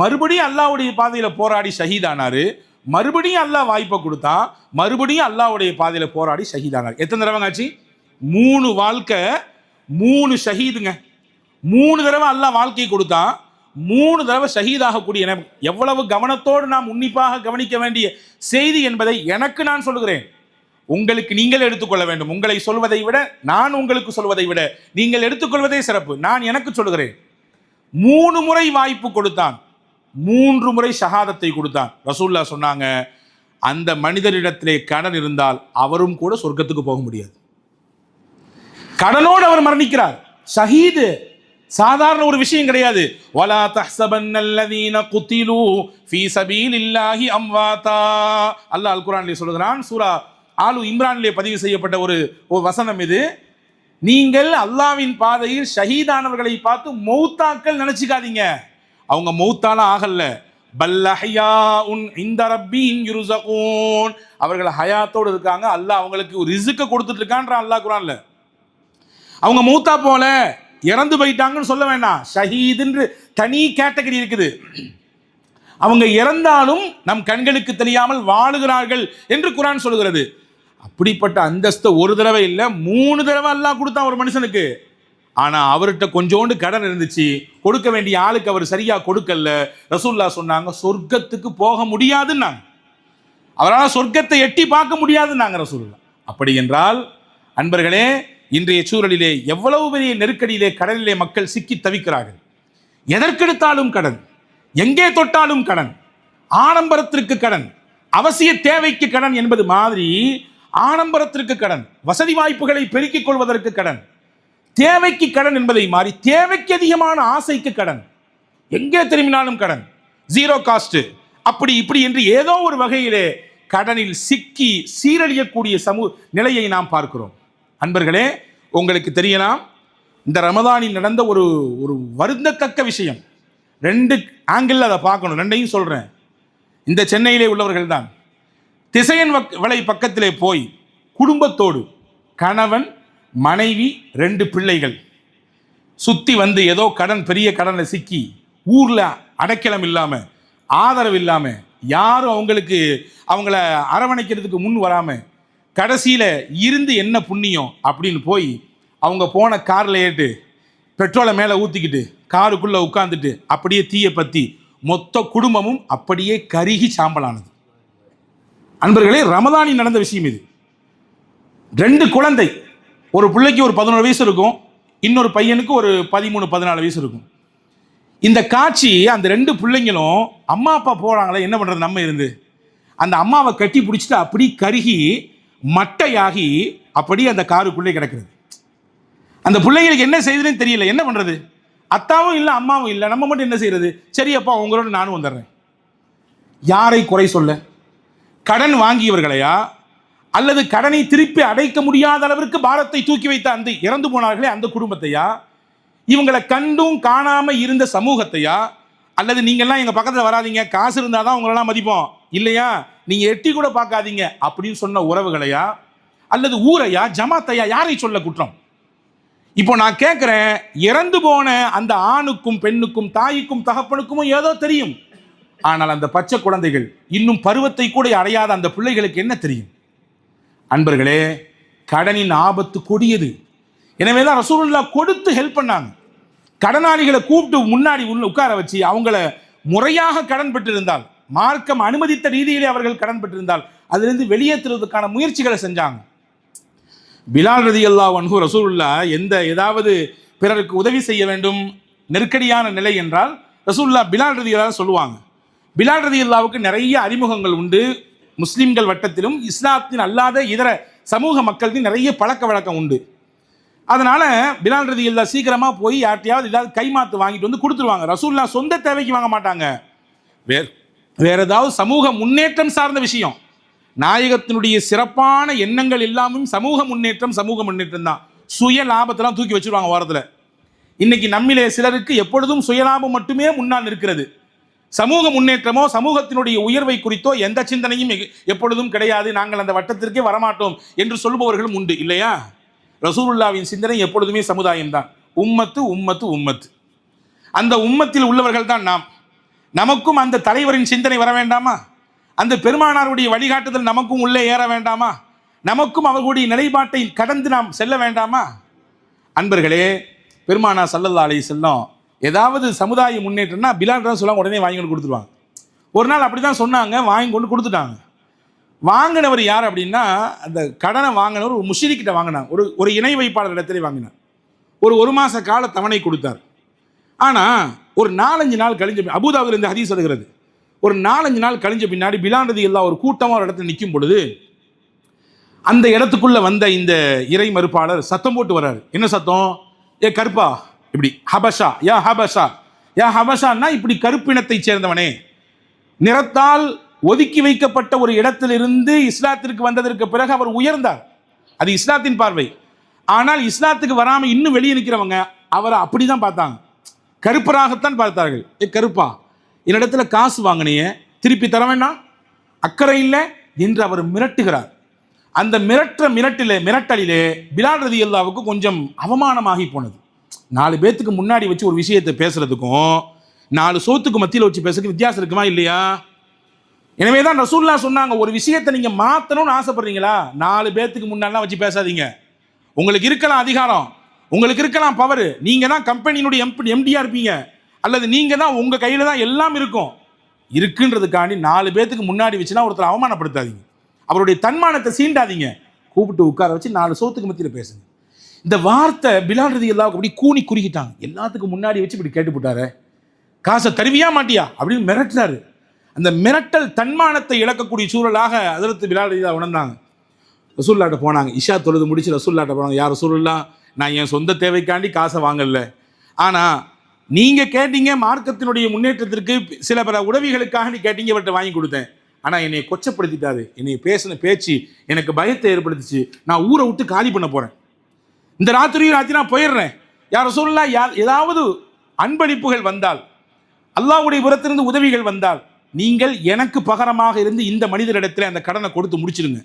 மறுபடியும் அல்லாஹ்வுடைய பாதையில் போராடி ஷஹீதானாரு. மறுபடியும் அல்லாஹ் வாய்ப்பை கொடுத்தா. மறுபடியும் அல்லாஹ்வுடைய பாதையில் போராடி ஷஹீதானார். எத்தனை தடவை ஆச்சு? 3 வாழ்க்கை, 3 ஷஹீதுங்க. 3 தடவை அல்லாஹ் வாழ்க்கையை கொடுத்தா, 3 தடவை ஷஹீதாகக்கூடிய எவ்வளவு கவனத்தோடு நாம் உன்னிப்பாக கவனிக்க வேண்டிய செய்தி என்பதை எனக்கு நான் சொல்லுகிறேன். உங்களுக்கு நீங்கள் எடுத்துக்கொள்ள வேண்டும். உங்களை சொல்வதை விட, நான் உங்களுக்கு சொல்வதை விட நீங்கள் எடுத்துக்கொள்வதே சிறப்பு. நான் எனக்கு சொல்லுகிறேன், 3 முறை வாய்ப்பு கொடுத்தான், 3 முறை ஷஹாதத்தை கொடுத்தான். ரசூலுல்லாஹ் சொன்னாங்க, அந்த மனிதரிடத்திலே கடன் இருந்தால் அவரும் கூட சொர்க்கத்துக்கு போக முடியாது. கடனோடு அவர் மரணிக்கிறார். ஷஹீது சாதாரண ஒரு விஷயம் கிடையாது. வலா தஹ்ஸபன்னல்லதீன குதிலூ ஃபீ ஸபீலில்லாஹி அம்வாதா. அல்லாஹ் அல் குர்ஆனிலே சொல்கிறான், சூரா ஆலு இம்ரானிலே பதிவு செய்யப்பட்ட ஒரு வசனம் இது. நீங்கள் அல்லாஹ்வின் பாதையில் ஷஹீதானவர்களை பார்த்து மௌத்தாக்கள் நினைச்சுக்காதீங்க. அவங்க மௌத்தால ஆகல, பல்லஹியாஉன் இன்த ரப்பிஹிம் யுர்ஸகூன். அவர்கள் ஹயாத்தோடு இருக்காங்க, அல்லாஹ் அவங்களுக்கு ஒரு ரிஸ்க கொடுத்துட்டு இருக்கான்றான் அல்லாஹ் குர்ஆன்ல. அவங்க மூத்தா போல இறந்து போயிட்டாங்கன்னு சொல்ல வேண்டாம், ஷஹீதுன்னு தனி கேட்டகரி இருக்குது. அவங்க இறந்தாலும் நம் கண்களுக்கு தெரியாமல் வாழுகிறார்கள் என்று குர்ஆன் சொல்கிறது. அப்படிப்பட்ட அந்தஸ்து ஒரு தடவை இல்லை 3 தடவை அல்லாஹ் கொடுத்தான் ஒரு மனுஷனுக்கு. ஆனா அவர்கிட்ட கொஞ்சோண்டு கடன் இருந்துச்சு, கொடுக்க வேண்டிய ஆளுக்கு அவர் சரியா கொடுக்கல. ரசூலுல்லாஹ் சொன்னாங்க சொர்க்கத்துக்கு போக முடியாதுன்னாங்க, அவரால் சொர்க்கத்தை எட்டி பார்க்க முடியாதுன்னாங்க ரசூலுல்லாஹ். அப்படி என்றால் அன்பர்களே, இன்றைய சூழலிலே எவ்வளவு பெரிய நெருக்கடியிலே கடனிலே மக்கள் சிக்கி தவிக்கிறார்கள். எதற்கெடுத்தாலும் கடன், எங்கே தொட்டாலும் கடன், ஆடம்பரத்திற்கு கடன், அவசிய தேவைக்கு கடன் என்பது மாதிரி ஆடம்பரத்திற்கு கடன், வசதி வாய்ப்புகளை பெருக்கிக் கொள்வதற்கு கடன், தேவைக்கு கடன் என்பதை மாறி தேவைக்கு அதிகமான ஆசைக்கு கடன், எங்கே திரும்பினாலும் கடன், ஜீரோ காஸ்ட், அப்படி இப்படி என்று ஏதோ ஒரு வகையிலே கடனில் சிக்கி சீரழியக்கூடிய நிலையை நாம் பார்க்கிறோம். அன்பர்களே, உங்களுக்கு தெரியலாம், இந்த ரமதானில் நடந்த ஒரு வருந்தத்தக்க விஷயம். 2 ஆங்கிள் அதை பார்க்கணும், 2ஐயும் சொல்றேன். இந்த சென்னையிலே உள்ளவர்கள் தான் திசையன் வலை பக்கத்திலே போய் குடும்பத்தோடு கணவன் மனைவி 2 பிள்ளைகள் சுத்தி வந்து ஏதோ கடன், பெரிய கடனை சிக்கி ஊர்ல அடைக்கலம் இல்லாம ஆதரவு இல்லாம யாரும் அவங்கள அரவணைக்கிறதுக்கு முன் வராம கடைசியில இருந்து என்ன புண்ணியம் அப்படின்னு போய் அவங்க போன கார்ல ஏட்டு பெட்ரோலை மேலே ஊற்றிக்கிட்டு காருக்குள்ளே உட்காந்துட்டு அப்படியே தீயை பற்றி மொத்த குடும்பமும் அப்படியே கருகி சாம்பலானது. அன்பர்களே, ரமதானில் நடந்த விஷயம் இது. 2 குழந்தை, ஒரு பிள்ளைக்கு ஒரு 11 வயசு இருக்கும், இன்னொரு பையனுக்கு ஒரு 13-14 வயசு இருக்கும். இந்த காட்சி, அந்த 2 பிள்ளைங்களும் அம்மா அப்பா போகிறாங்களே என்ன பண்ணுறது, நம்ம இருந்து அந்த அம்மாவை கட்டி பிடிச்சிட்டு அப்படி கருகி மட்டையாகி அப்படி அந்த காருக்குள்ளே கிடக்கிறது. அந்த பிள்ளைங்களுக்கு என்ன செய்யுதுன்னு தெரியல, என்ன பண்ணுறது, அத்தாவும் இல்லை அம்மாவும் இல்லை, நம்ம மட்டும் என்ன செய்யறது, சரி அப்பா உங்களோட நானும் வந்துடுறேன். யாரை குறை சொல்ல, கடன் வாங்கியவர்களையா அல்லது கடனை திருப்பி அடைக்க முடியாத அளவிற்கு பாரத்தை தூக்கி வைத்த அந்த இறந்து போனார்களே அந்த குடும்பத்தையா, இவங்களை கண்டும் காணாம இருந்த சமூகத்தையா, அல்லது நீங்கள்லாம் எங்கள் பக்கத்தில் வராதிங்க, காசு இருந்தால் தான் உங்களெல்லாம் மதிப்போம், இல்லையா நீங்கள் எட்டி கூட பார்க்காதீங்க அப்படின்னு சொன்ன உறவுகளையா, அல்லது ஊரையா, ஜமாத்தையா, யாரை சொல்ல குற்றம்? இப்போ நான் கேட்குறேன், இறந்து போன அந்த ஆணுக்கும் பெண்ணுக்கும் தாய்க்கும் தகப்பனுக்கும் ஏதோ தெரியும், ஆனால் அந்த பச்சை குழந்தைகள் இன்னும் பருவத்தை கூட அடையாத அந்த பிள்ளைகளுக்கு என்ன தெரியும்? அன்பர்களே, கடனின் ஆபத்து கொடியது. எனவே தான் ரசூலுல்லாஹ் கொடுத்து ஹெல்ப் பண்ணாங்க. கடனாளிகளை கூப்பிட்டு முன்னாடி உட்கார வச்சு அவங்கள முறையாக கடன் பெற்றிருந்தால், மார்க்கம் அனுமதித்த ரீதியிலே அவர்கள் கடன் பெற்றிருந்தால் அதிலிருந்து வெளியேற்றுவதற்கான முயற்சிகளை செஞ்சாங்க. பிலால் ரலியல்லாஹு அன்ஹு ரசூலுல்லாஹ் ஏதாவது பிறருக்கு உதவி செய்ய வேண்டும், நெருக்கடியான நிலை என்றால் ரசூலுல்லாஹ் பிலால் ரலியல்லாஹு சொல்லுவாங்க. பிலால் ரலியல்லாஹுக்கு நிறைய அறிமுகங்கள் உண்டு, முஸ்லிம்கள் வட்டத்திலும் இஸ்லாத்தின் அல்லாத இதர சமூக மக்களுக்கு நிறைய பழக்க வழக்கம் உண்டு. அதனால பிலால் ரலியல்லாஹு சீக்கிரமா போய் யார்ட்டையாவது ஏதாவது கைமாத்து வாங்கிட்டு வந்து கொடுத்துருவாங்க. ரசூலுல்லாஹ் சொந்த தேவைக்கு வாங்க மாட்டாங்க, வேற ஏதாவது சமூக முன்னேற்றம் சார்ந்த விஷயம். நாயகத்தினுடைய சிறப்பான எண்ணங்கள் எல்லாமே சமூக முன்னேற்றம் தான். சுய லாபத்தெல்லாம் தூக்கி வச்சிருவாங்க வாரத்தில். இன்னைக்கு நம்மிலே சிலருக்கு எப்பொழுதும் சுயலாபம் மட்டுமே முன்னால் இருக்கிறது, சமூக முன்னேற்றமோ சமூகத்தினுடைய உயர்வை குறித்தோ எந்த சிந்தனையும் எப்பொழுதும் கிடையாது. நாங்கள் அந்த வட்டத்திற்கே வரமாட்டோம் என்று சொல்பவர்களும் உண்டு, இல்லையா? ரசூலுல்லாஹ்வின் சிந்தனை எப்பொழுதுமே சமுதாயம் தான், உம்மத்து உம்மத்து உம்மத்து. அந்த உம்மத்தில் உள்ளவர்கள் தான் நாம். நமக்கும் அந்த தலைவரின் சிந்தனை வர வேண்டாமா? அந்த பெருமானாருடைய வழிகாட்டுதல் நமக்கும் உள்ளே ஏற வேண்டாமா? நமக்கும் அவர்களுடைய நிலைப்பாட்டை கடந்து நாம் செல்ல வேண்டாமா? அன்பர்களே, பெருமானார் ஸல்லல்லாஹு அலைஹி வஸல்லம் ஏதாவது சமுதாய முன்னேற்றம்னா பிலால் தான் சொல்லுவாங்க, உடனே வாங்கி கொண்டு கொடுத்துருவாங்க. ஒரு நாள் அப்படி தான் சொன்னாங்க, வாங்கி கொண்டு கொடுத்துட்டாங்க. வாங்கினவர் யார் அப்படின்னா, அந்த கடனை வாங்கினவர் ஒரு முஷ்ரிக்கிட்ட வாங்கினாங்க, ஒரு இணை வைப்பாளர் இடத்துல வாங்கினார். ஒரு மாத கால தவணை கொடுத்தார். ஆனால் ஒரு 4-5 நாள் கழிஞ்ச, அபூதாவுல இந்த ஹதீஸ் வருகிறது, ஒரு 4-5 நாள் கழிஞ்ச பின்னாடி பிலால் ரலியல்லாஹு ஒரு கூட்டமாக ஒரு இடத்துல நிற்கும் பொழுது அந்த இடத்துக்குள்ள வந்த இந்த இறை மறுப்பாளர் சத்தம் போட்டு வர்றாரு. என்ன சத்தம்? ஏ கருப்பா, இப்படி ஹபஷா, யா ஹபஷா, யா ஹபஷான்னா இப்படி கருப்பினத்தை சேர்ந்தவனே, நிறத்தால் ஒதுக்கி வைக்கப்பட்ட ஒரு இடத்திலிருந்து இஸ்லாத்திற்கு வந்ததற்கு பிறகு அவர் உயர்ந்தார், அது இஸ்லாத்தின் பார்வை. ஆனால் இஸ்லாத்துக்கு வராமல் இன்னும் வெளியே நிற்கிறவங்க அவரை அப்படிதான் பார்த்தாங்க, கருப்பராகத்தான் பார்த்தார்கள். ஏ கருப்பா, என்னிடத்துல காசு வாங்கினிய திருப்பி தர வேண்டாம், அக்கறை இல்லை என்று அவர் மிரட்டுகிறார். அந்த மிரட்டலிலே பிலால் ரலியல்லாஹுவுக்கு கொஞ்சம் அவமானமாகி போனது. 4 பேத்துக்கு முன்னாடி வச்சு ஒரு விஷயத்தை பேசுறதுக்கும் 4 சோத்துக்கு மத்தியில் வச்சு பேசுறதுக்கு வித்தியாசம் இருக்குமா இல்லையா? எனவே தான் ரசூலுல்லாஹ் சொன்னாங்க, ஒரு விஷயத்தை நீங்க மாத்தணும்னு ஆசைப்படுறீங்களா, 4 பேத்துக்கு முன்னாடிலாம் வச்சு பேசாதீங்க. உங்களுக்கு இருக்கலாம் அதிகாரம், உங்களுக்கு இருக்கலாம் பவர், நீங்க தான் கம்பெனியினுடைய எம்டியா இருப்பீங்க, அல்லது நீங்க தான் உங்க கையில தான் எல்லாம் இருக்கும். இருக்குன்றதுக்காண்டி 4 பேத்துக்கு முன்னாடி வச்சுனா ஒருத்தர் அவமானப்படுத்தாதீங்க, அவருடைய தன்மானத்தை சீண்டாதீங்க, கூப்பிட்டு உட்கார வச்சு 4 சோத்துக்கு மத்தியில் பேசுங்க. இந்த வார்த்தை பிலால் ரலியல்லாஹு அப்படி கூனி குறுக்கிட்டாங்க. எல்லாத்துக்கும் முன்னாடி வச்சு இப்படி கேட்டு போட்டாரு, காசை தருவியா மாட்டியா அப்படின்னு மிரட்டுறாரு. அந்த மிரட்டல் தன்மானத்தை இழக்கக்கூடிய சூழலாக ஹஜ்ரத் பிலால் ரலியல்லாஹு உணர்ந்தாங்க. ரசூலுல்லாஹ்ட்ட போனாங்க, இஷா தொழுது முடிச்சு ரசூலுல்லாஹ்ட்ட போனாங்க, யார் ரசூலுல்லாஹ், நான் என் சொந்த தேவைக்காண்டி காசை வாங்கல, ஆனால் நீங்கள் கேட்டீங்க மார்க்கத்தினுடைய முன்னேற்றத்திற்கு சில பல உதவிகளுக்காக நீ கேட்டீங்க, இவர்கிட்ட வாங்கி கொடுத்தேன், ஆனால் என்னை கொச்சப்படுத்திட்டாரு, என்னை பேசின பேச்சு எனக்கு பயத்தை ஏற்படுத்திச்சு, நான் ஊரை விட்டு காலி பண்ண போகிறேன், இந்த ராத்திரி நான் போயிடுறேன். யார் ரசூலுல்லாஹ், ஏதாவது அன்பளிப்புகள் வந்தால், அல்லாஹ்வுடைய புறத்திலிருந்து உதவிகள் வந்தால், நீங்கள் எனக்கு பகரமாக இருந்து இந்த மனிதரிடத்தில் அந்த கடனை கொடுத்து முடிச்சிடுங்க.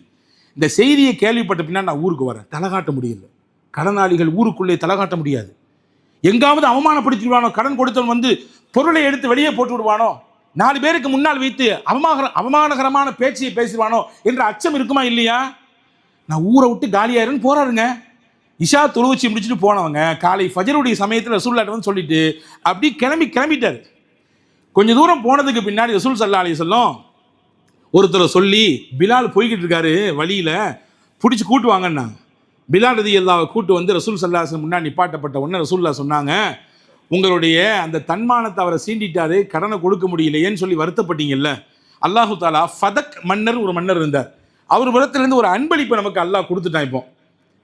இந்த செய்தியை கேள்விப்பட்ட பின்னால் நான் ஊருக்கு வரேன். தலகாட்ட முடியல, கடனாளிகள் ஊருக்குள்ளே தலகாட்ட முடியாது, எங்காவது அவமானப்படுத்திடுவானோ, கடன் கொடுத்தவன் வந்து பொருளை எடுத்து வெளியே போட்டு விடுவானோ, 4 பேருக்கு முன்னால் வைத்து அவமானகரமான பேச்சையை பேசிடுவானோ என்ற அச்சம் இருக்குமா இல்லையா? நான் ஊரை விட்டு காலியாயிருன்னு போறாருங்க. இஷா தொழுவச்சி முடிச்சுட்டு போனவங்க காலை ஃபஜருடைய சமயத்தில் ரசூலுல்லாஹ் வந்து சொல்லிட்டு அப்படி கிளம்பிட்டார். கொஞ்சம் தூரம் போனதுக்கு பின்னாடி ரசூல் ஸல்லல்லாஹு அலைஹி வஸல்லம் ஒருத்தரை சொல்லி, பிலால் போய்கிட்டு இருக்காரு, வழியில் பிடிச்சி கூட்டு வாங்கன்னாங்க. பிலால் ரலியல்லாஹு கூட்டு வந்து ரசூல் ஸல்லல்லாஹு அலைஹி வஸல்லம் முன்னாடி நிப்பாட்டப்பட்ட உடனே ரசூலுல்லாஹ் சொன்னாங்க, உங்களுடைய அந்த தன்மானத்தை அவரை சீண்டிட்டாரு, கடனை கொடுக்க முடியலையேன்னு சொல்லி வருத்தப்பட்டீங்கல்ல, அல்லாஹு தாலா ஃபதக் மன்னர் ஒரு மன்னர் இருந்தார், அவர் புறத்திலிருந்து ஒரு அன்பளிப்பை நமக்கு அல்லாஹ் கொடுத்துட்டான். இப்போ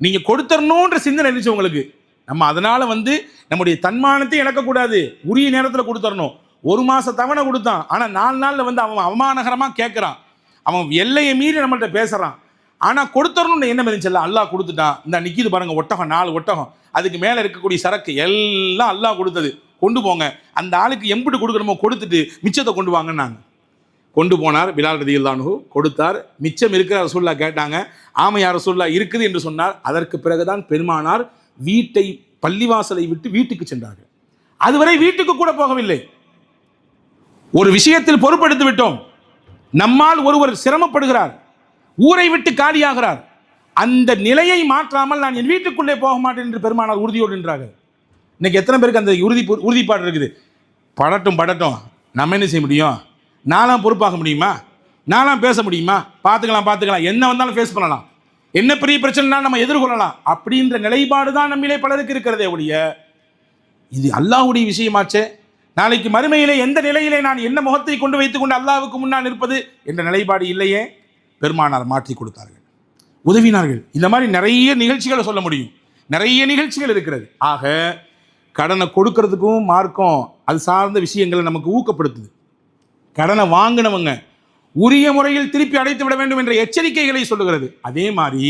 நீங்கள் கொடுத்தரணுன்ற சிந்தனை இருந்துச்சு உங்களுக்கு, நம்ம அதனால் வந்து நம்முடைய தன்மானத்தை இழக்கக்கூடாது, உரிய நேரத்தில் கொடுத்தரணும். 1 மாதம் தவணை கொடுத்தான், ஆனால் 4 நாளில் வந்து அவன் அவமானகரமாக கேட்குறான், அவன் எல்லையை மீறி நம்மள்கிட்ட பேசுகிறான், ஆனால் கொடுத்தரணும்னு என்ன இருந்துச்சுல்ல, அல்லாஹ் கொடுத்துட்டான். இந்த நிற்கிது பாருங்கள் ஒட்டகம், 4 ஒட்டகம், அதுக்கு மேலே இருக்கக்கூடிய சரக்கு எல்லாம் அல்லாஹ் கொடுத்தது, கொண்டு போங்க, அந்த ஆளுக்கு எம்பிட்டு கொடுக்கணுமோ கொடுத்துட்டு மிச்சத்தை கொண்டு வாங்கன்னாங்க. கொண்டு போனார் பிலால் ரலியல்லாஹு அன்ஹு, கொடுத்தார். மிச்சம் இருக்கிற ரசூலுல்லாஹ் கேட்டாங்க, ஆமையா ரசூலுல்லாஹ் இருக்குது என்று சொன்னார். அதற்கு பிறகுதான் பெருமானார் பள்ளிவாசலை விட்டு வீட்டுக்கு சென்றார்கள். அதுவரை வீட்டுக்கு கூட போகவில்லை. ஒரு விஷயத்தில் பொறுப்பெடுத்து விட்டோம், நம்மால் ஒருவர் சிரமப்படுகிறார், ஊரை விட்டு காலியாகிறார், அந்த நிலையை மாற்றாமல் நான் என் வீட்டுக்குள்ளே போக மாட்டேன் என்று பெருமானார் உறுதியோடு நின்றார்கள். இன்னைக்கு எத்தனை பேருக்கு அந்த உறுதிப்பாடு இருக்குது? படட்டும் நம்ம என்ன செய்ய முடியும், நான்லாம் பொறுப்பாக முடியுமா, நான்லாம் பேச முடியுமா, பார்த்துக்கலாம், என்ன வந்தாலும் ஃபேஸ் பண்ணலாம், என்ன பெரிய பிரச்சனைனா நம்ம எதிர்கொள்ளலாம் அப்படின்ற நிலைப்பாடு தான் நம்மிலே பலருக்கு இருக்கிறதே ஒழிய, இது அல்லாஹ்வுடைய விஷயமாச்சே, நாளைக்கு மறுமையிலே எந்த நிலையிலே நான் என்ன முகத்தை கொண்டு வைத்துக்கொண்டு அல்லாஹ்வுக்கு முன்னால் இருப்பது என்ற நிலைப்பாடு இல்லையே. பெருமானார் மாற்றி கொடுத்தார்கள், உதவினார்கள். இந்த மாதிரி நிறைய நிகழ்ச்சிகளை சொல்ல முடியும், நிறைய நிகழ்ச்சிகள் இருக்கிறது. ஆக கடனை கொடுக்கறதுக்கும் மார்க்கம் அது சார்ந்த விஷயங்களை நமக்கு ஊக்கப்படுத்துது. கடனை வாங்கினவங்க உரிய முறையில் திருப்பி அடைத்து விட வேண்டும் என்ற எச்சரிக்கைகளை சொல்லுகிறது. அதே மாதிரி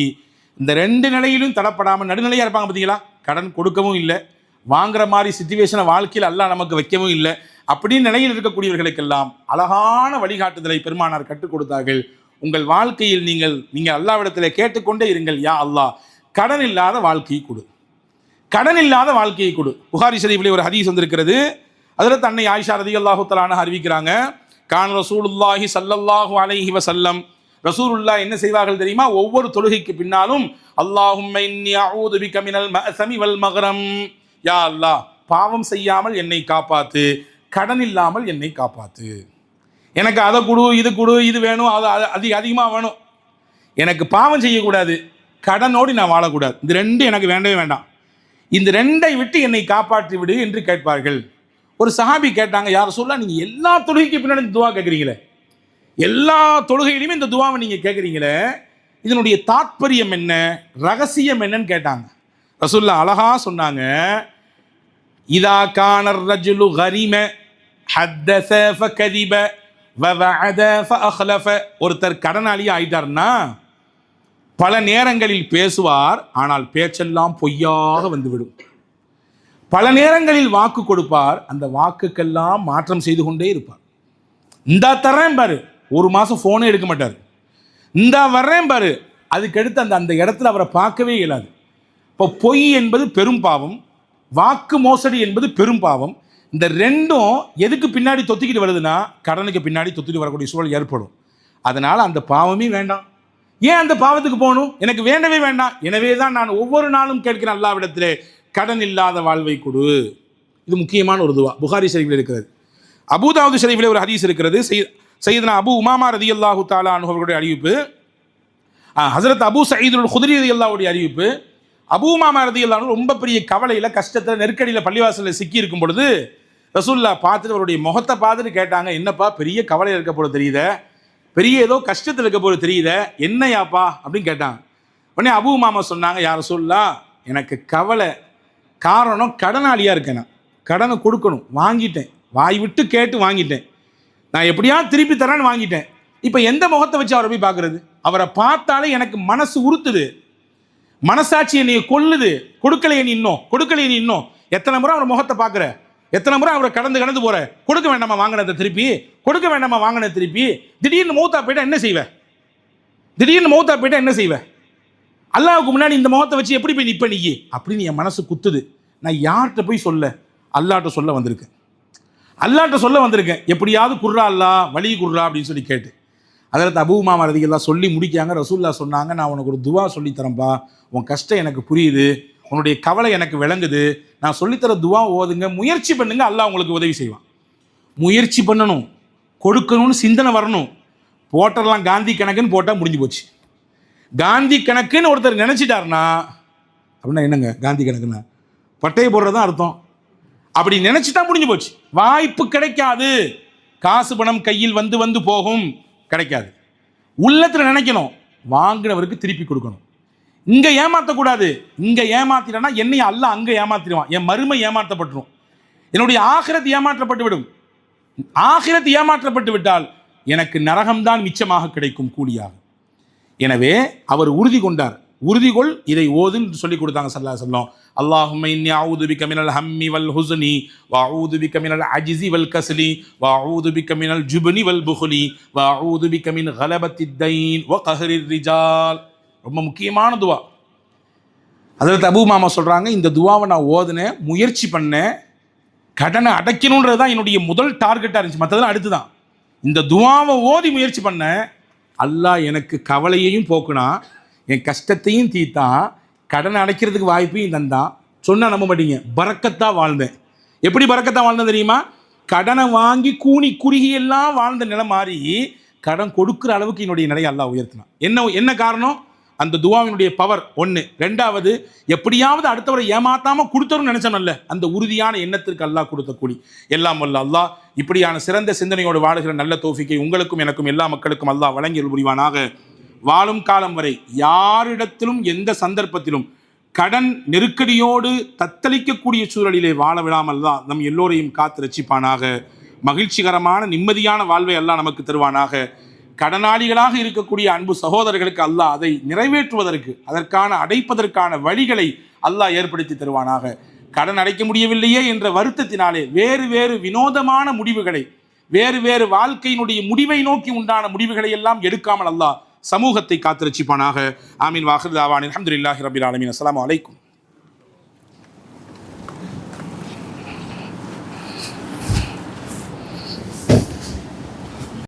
இந்த 2 நிலையிலும் தடப்படாமல் நடுநிலையாக இருப்பாங்க பார்த்தீங்களா, கடன் கொடுக்கவும் இல்லை, வாங்குற மாதிரி சிச்சுவேஷனை வாழ்க்கையில் அல்லாஹ் நமக்கு வைக்கவும் இல்லை, அப்படின்னு நிலையில் இருக்கக்கூடியவர்களுக்கெல்லாம் அழகான வழிகாட்டுதலை பெருமானார் கற்றுக் கொடுத்தார்கள். உங்கள் வாழ்க்கையில் நீங்கள் அல்லாஹ்விடத்தில் கேட்டுக்கொண்டே இருங்கள், யா அல்லாஹ் கடன் இல்லாத வாழ்க்கையை கொடு, கடன் இல்லாத வாழ்க்கையை கொடு. புகாரி ஷரீஃபிலே ஒரு ஹதீஸ் வந்திருக்கிறது. அதில் அன்னை ஆயிஷா ரலியல்லாஹு தஆலா அன்ஹா அறிவிக்கிறாங்க, கான் ரசூலுல்லாஹி ஸல்லல்லாஹு அலைஹி வஸல்லம், ரசூலுல்லாஹ் என்ன செய்வார்கள் தெரியுமா, ஒவ்வொரு தொழுகைக்கு பின்னாலும் அல்லாஹும்ம இன்னி அஊது பிக மினல் மஅஸமி வல் மக்ரம், யா அல்லாஹ் பாவம் செய்யாமல் என்னை காப்பாத்து, கடன் இல்லாமல் என்னை காப்பாத்து, எனக்கு அதை கொடு இது கொடு இது வேணும் அது அதிகமாக வேணும், எனக்கு பாவம் செய்யக்கூடாது, கடனோடு நான் வாழக்கூடாது, இந்த 2 எனக்கு வேண்டவே வேண்டாம், இந்த 2ஐ விட்டு என்னை காப்பாற்றி விடு என்று கேட்பார்கள். ஒரு சஹாபி கேட்டாங்க, யார் ரசூலுல்லாஹ் நீங்கள் எல்லா தொழுகைக்கு பின்னாடி இந்த துவா கேட்குறீங்களே, எல்லா தொழுகையிலுமே இந்த துவாவை நீங்கள் கேட்குறீங்களே, இதனுடைய தாத்பரியம் என்ன, ரகசியம் என்னன்னு கேட்டாங்க. ரசூலுல்லாஹ் அழகா சொன்னாங்க, இதா கானர் ரஜுலு கரிம ஹத்தஸ ஃபகதிப வவஅத ஃபஅக்லஃப, ஒருத்தர் கடனாளியாக ஆயிட்டார்னா பல நேரங்களில் பேசுவார், ஆனால் பேச்செல்லாம் பொய்யாக வந்துவிடும். பல நேரங்களில் வாக்கு கொடுப்பார், அந்த வாக்குக்கெல்லாம் மாற்றம் செய்து கொண்டே இருப்பார். இந்தா தர்றேன் பாரு, ஒரு மாதம் ஃபோனே எடுக்க மாட்டார். இந்தா வர்றேன் பாரு, அதுக்கடுத்து அந்த இடத்துல அவரை பார்க்கவே இயலாது. இப்போ பொய் என்பது பெரும் பாவம், வாக்கு மோசடி என்பது பெரும் பாவம். இந்த ரெண்டும் எதுக்கு பின்னாடி தொத்திக்கிட்டு வருதுன்னா, கடனுக்கு பின்னாடி தொத்திட்டு வரக்கூடிய சூழல் ஏற்படும். அதனால் அந்த பாவமே வேண்டாம். ஏன் அந்த பாவத்துக்கு போகணும்? எனக்கு வேண்டவே வேண்டாம். எனவே தான் நான் ஒவ்வொரு நாளும் கேட்கிறேன் அல்லாஹ்விடத்திலே, கடன் இல்லாத வாழ்வை கொடு. இது முக்கியமான ஒரு துவா. புகாரி ஷரீஃபில் இருக்கிறது. அபூதாவுது ஷரீஃபில் ஒரு ஹதீஸ் இருக்கிறது. சையதுனா அபு உமாமா ரதியல்லாஹு தஆலா அன்ஹு அவர்களுடைய அறிவிப்பு, ஹஸரத் அபு சயீதுல் குத்ரி ரதியல்லாஹுடைய அறிவிப்பு. அபு உமாமா ரதியல்லாஹு அன்ஹு ரொம்ப பெரிய கவலையில், கஷ்டத்தில், நெருக்கடியில் பள்ளிவாசலில் சிக்கி இருக்கும் பொழுது ரசூலுல்லாஹ் பார்த்துட்டு அவருடைய முகத்தை பார்த்துட்டு கேட்டாங்க, என்னப்பா பெரிய கவலை இருக்க போல தெரியுத, பெரிய ஏதோ கஷ்டத்தில் இருக்க போல தெரியுத, என்னையாப்பா அப்படின்னு கேட்டாங்க. உடனே அபு உமாமா சொன்னாங்க, யா ரசூலுல்லாஹ், எனக்கு கவலை காரணம் கடனாளியாக இருக்கேன், நான் கடனை கொடுக்கணும், வாங்கிட்டேன், வாய் விட்டு கேட்டு வாங்கிட்டேன், நான் எப்படியாவது திருப்பி தரேன்னு வாங்கிட்டேன். இப்போ எந்த முகத்தை வச்சு அவரை போய் பார்க்குறது? அவரை பார்த்தாலே எனக்கு மனசு உறுத்துது, மனசாட்சி என்னை கொல்லுது. கொடுக்கலையே நீ இன்னும் எத்தனை முறை அவர் முகத்தை பார்க்குற, எத்தனை முறை அவரை கடந்து போகிற, கொடுக்க வேண்டாமா வாங்கினதை திருப்பி, கொடுக்க வேண்டாமா வாங்கினதை திருப்பி. திடீர்னு மௌத்தா போயிட்டா என்ன செய்வேன்? அல்லாஹ்வுக்கு முன்னாடி இந்த முகத்தை வச்சு எப்படி போய் நிற்ப நீ அப்படின்னு என் மனசு குத்துது. நான் யார்கிட்ட போய் சொல்ல? அல்லாஹ்ட்ட சொல்ல வந்திருக்கேன். எப்படியாவது குர்ரா அல்லா, வழி குர்ரா அப்படின்னு சொல்லி கேட்டு. அதில் அபூ உமாமா ரலியல்லாஹு சொல்லி முடிக்காங்க. ரசூலுல்லாஹ் சொன்னாங்க, நான் உனக்கு ஒரு துவா சொல்லித்தரேன்ப்பா, உன் கஷ்டம் எனக்கு புரியுது, உன்னுடைய கவலை எனக்கு விளங்குது, நான் சொல்லித்தர துவா ஓதுங்க, முயற்சி பண்ணுங்க, அல்லாஹ் உங்களுக்கு உதவி செய்வான். முயற்சி பண்ணணும், கொடுக்கணும்னு சிந்தனை வரணும். போட்டெல்லாம் காந்தி கணக்குன்னு போட்டால் முடிஞ்சு போச்சு. காந்தி கணக்குன்னு ஒருத்தர் நினச்சிட்டாருன்னா, அப்படின்னா என்னங்க காந்தி கணக்குன்னா? பட்டையை போடுறது தான் அர்த்தம். அப்படி நினச்சிட்டா முடிஞ்சு போச்சு. வாய்ப்பு கிடைக்காது. காசு பணம் கையில் வந்து போகும், கிடைக்காது. உள்ளத்தில் நினைக்கணும், வாங்கினவருக்கு திருப்பி கொடுக்கணும். இங்கே ஏமாற்றக்கூடாது. இங்கே ஏமாத்தினா என்னைய அல்லாஹ் அங்கே ஏமாத்திடுவான். என் மறுமை ஏமாற்றப்பட்டுரும், என்னுடைய ஆகிரத் ஏமாற்றப்பட்டு விடும். ஆகிரத் ஏமாற்றப்பட்டு விட்டால் எனக்கு நரகம்தான் மிச்சமாக கிடைக்கும் கூலியாக. எனவே அவர் உறுதி கொண்டார். உறுதிகொள், இதை ஓதுன்னு சொல்லி கொடுத்தாங்க ஸல்லல்லாஹு அலைஹி வஸல்லம். அல்லாஹும்ம இன்னி அஊது பிக மினல் ஹம்மி வல் ஹுஸ்னி வ அஊது பிக மினல் அஜ்ஸி வல் கஸ்லி வ அஊது பிக மினல் ஜுப்னி வல் புக்லி வ அஊது பிக மின் கலபத்தித் தைன் வ கஹ்ரிர் ரிஜால். ரொம்ப முக்கியமான துவா. ஹஜ்ரத் அபூ உமாமா சொல்கிறாங்க, இந்த துவாவை நான் ஓதுனேன், முயற்சி பண்ணேன், கடனை அடைக்கணுன்றது தான் என்னுடைய முதல் டார்கெட்டாக இருந்துச்சு, மற்றதெல்லாம் அடுத்து தான். இந்த துவாவை ஓதி முயற்சி பண்ணேன், அல்லாஹ் எனக்கு கவலையையும் போக்குனா, என் கஷ்டத்தையும் தீத்தான், கடனை அடைக்கிறதுக்கு வாய்ப்பையும் தந்தான். சொன்னால் நம்ப மாட்டீங்க, பரக்கத்தாக வாழ்ந்தேன். எப்படி பரக்கத்தாக வாழ்ந்தேன் தெரியுமா? கடனை வாங்கி கூனி குறுகி எல்லாம் வாழ்ந்த நிலை மாறி கடன் கொடுக்குற அளவுக்கு என்னுடைய நிலையை அல்லாஹ் உயர்த்தினான். என்ன காரணம்? அந்த துவாவினுடைய பவர் ஒன்று. ரெண்டாவது, எப்படியாவது அடுத்தவரை ஏமாத்தாமல் கொடுத்தோம்னு நினைச்சோம்ல, அந்த உறுதியான எண்ணத்திற்கு அல்லாஹ் கொடுத்த கூலி. எல்லாம் வல்ல அல்லாஹ் இப்படியான சிறந்த சிந்தனையோடு வாழுகிற நல்ல தௌஃபீக்கை உங்களுக்கும் எனக்கும் எல்லா மக்களுக்கும் அல்லாஹ் வழங்கி புரிவானாக. வாழும் காலம் வரை யாரிடத்திலும் எந்த சந்தர்ப்பத்திலும் கடன் நெருக்கடியோடு தத்தளிக்கக்கூடிய சூழலிலே வாழ விடாமல் தான் நம் எல்லோரையும் காத்து ரட்சிப்பானாக. மகிழ்ச்சிகரமான நிம்மதியான வாழ்வை அல்லாஹ் நமக்கு தருவானாக. கடனாளிகளாக இருக்கக்கூடிய அன்பு சகோதரர்களுக்கு அல்லாஹ் அதை நிறைவேற்றுவதற்கு, அதற்கான அடைப்பதற்கான வழிகளை அல்லாஹ் ஏற்படுத்தி தருவானாக. கடன் அடைக்க முடியவில்லையே என்ற வருத்தத்தினாலே வேறு வினோதமான முடிவுகளை, வேறு வாழ்க்கையினுடைய முடிவை நோக்கி உண்டான முடிவுகளை எல்லாம் எடுக்காமல் அல்லாஹ் சமூகத்தை காத்து ரட்சிப்பானாக. ஆமீன். வாஹிர் தாவானில் அல்ஹம்துலில்லாஹி ரப்பில் ஆலமீன். அஸ்ஸலாமு அலைக்கும்.